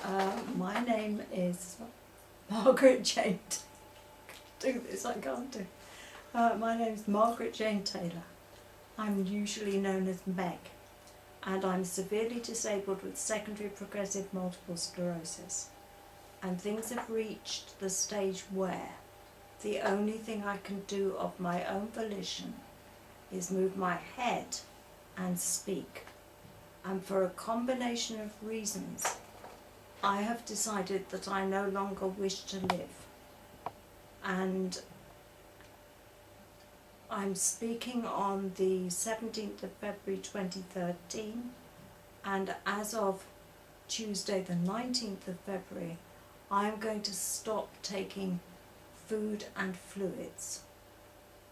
My name is Margaret Jane. Do this, I can't do. My name is Margaret Jane Taylor. I'm usually known as Meg, and I'm severely disabled with secondary progressive multiple sclerosis. And things have reached the stage where the only thing I can do of my own volition is move my head and speak. And for a combination of reasons, I have decided that I no longer wish to live. And I'm speaking on the 17th of February 2013, and as of Tuesday the 19th of February, I'm going to stop taking food and fluids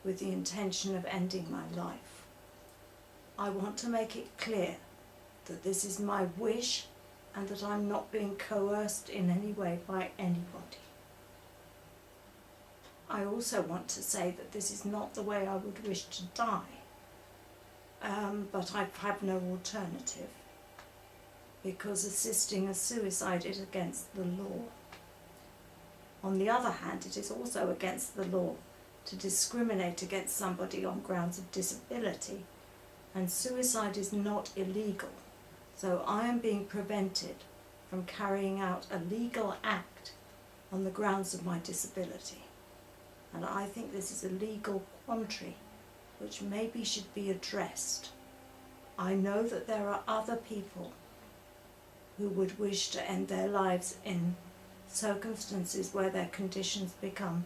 with the intention of ending my life. I want to make it clear that this is my wish and that I'm not being coerced in any way by anybody. I also want to say that this is not the way I would wish to die, but I have no alternative, because assisting a suicide is against the law. On the other hand, it is also against the law to discriminate against somebody on grounds of disability, and suicide is not illegal. So I am being prevented from carrying out a legal act on the grounds of my disability. And I think this is a legal quandary which maybe should be addressed. I know that there are other people who would wish to end their lives in circumstances where their conditions become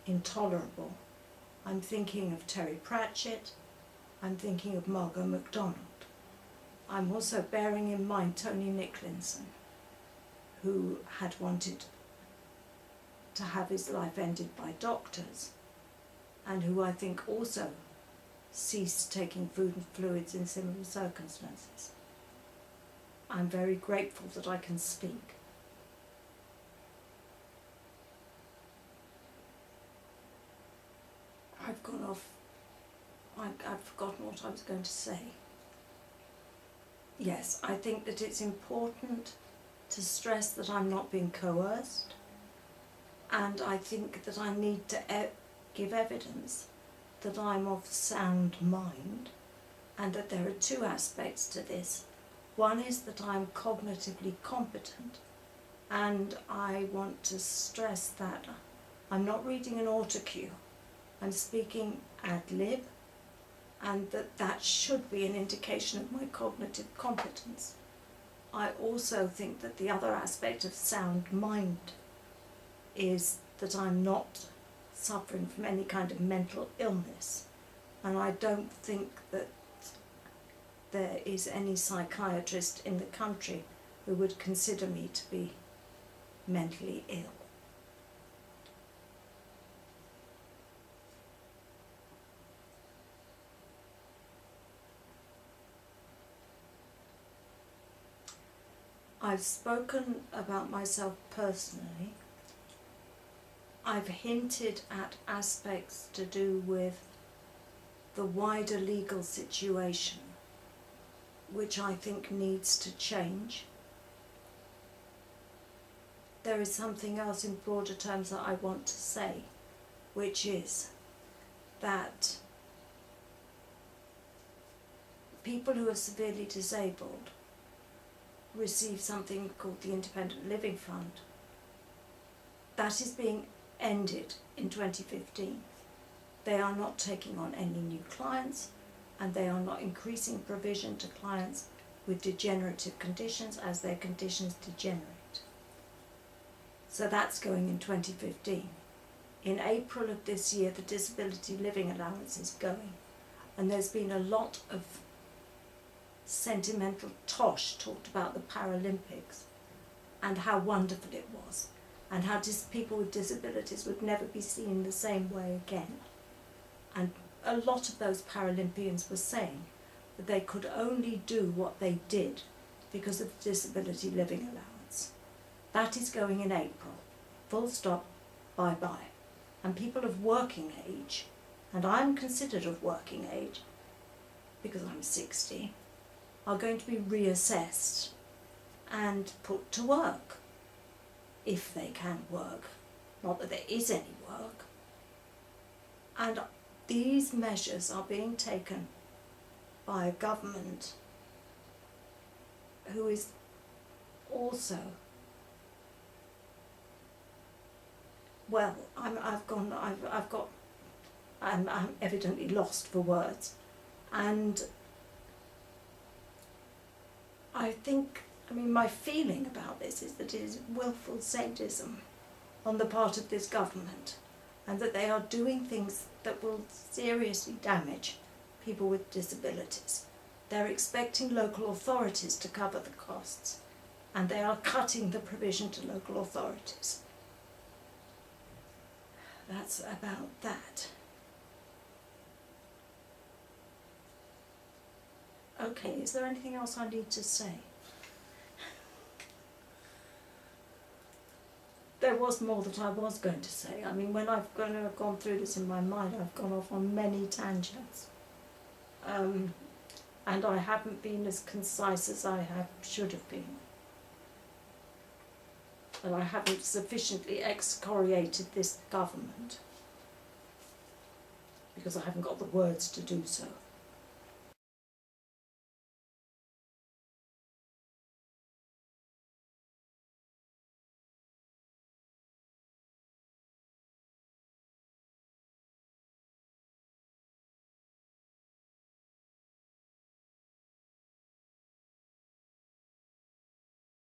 intolerable. I'm thinking of Terry Pratchett, I'm thinking of Margot MacDonald. I'm also bearing in mind Tony Nicklinson, who had wanted to have his life ended by doctors, and who I think also ceased taking food and fluids in similar circumstances. I'm very grateful that I can speak. I've gone off, I've forgotten what I was going to say. Yes, I think that it's important to stress that I'm not being coerced, and I think that I need to give evidence that I'm of sound mind, and that there are two aspects to this. One is that I'm cognitively competent, and I want to stress that I'm not reading an autocue, I'm speaking ad lib, and that should be an indication of my cognitive competence. I also think that the other aspect of sound mind is that I'm not suffering from any kind of mental illness, and I don't think that there is any psychiatrist in the country who would consider me to be mentally ill. I've spoken about myself personally. I've hinted at aspects to do with the wider legal situation, which I think needs to change. There is something else in broader terms that I want to say, which is that people who are severely disabled receive something called the Independent Living Fund. That is being ended in 2015. They are not taking on any new clients, and they are not increasing provision to clients with degenerative conditions as their conditions degenerate. So that's going in 2015. In April of this year, the Disability Living Allowance is going, and there's been a lot of sentimental tosh talked about the Paralympics and how wonderful it was, and how people with disabilities would never be seen the same way again. And a lot of those Paralympians were saying that they could only do what they did because of the Disability Living Allowance. That is going in April. Full stop, bye-bye. And people of working age, and I'm considered of working age because I'm 60, are going to be reassessed and put to work. if they can work, not that there is any work. And these measures are being taken by a government who is also, well, I'm evidently lost for words, and I think, my feeling about this is that it is willful sadism on the part of this government, and that they are doing things that will seriously damage people with disabilities. They're expecting local authorities to cover the costs, and they are cutting the provision to local authorities. That's about that. Okay, is there anything else I need to say? There was more that I was going to say. When I've gone through this in my mind, I've gone off on many tangents. And I haven't been as concise as I should have been. And I haven't sufficiently excoriated this government, because I haven't got the words to do so.